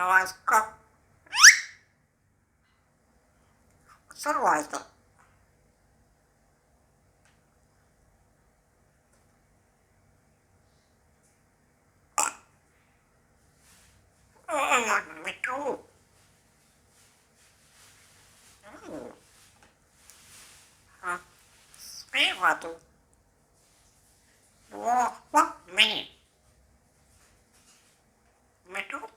Novasko. Seru itu. Itu. Apa tuh? Wah, wah, mini. Itu.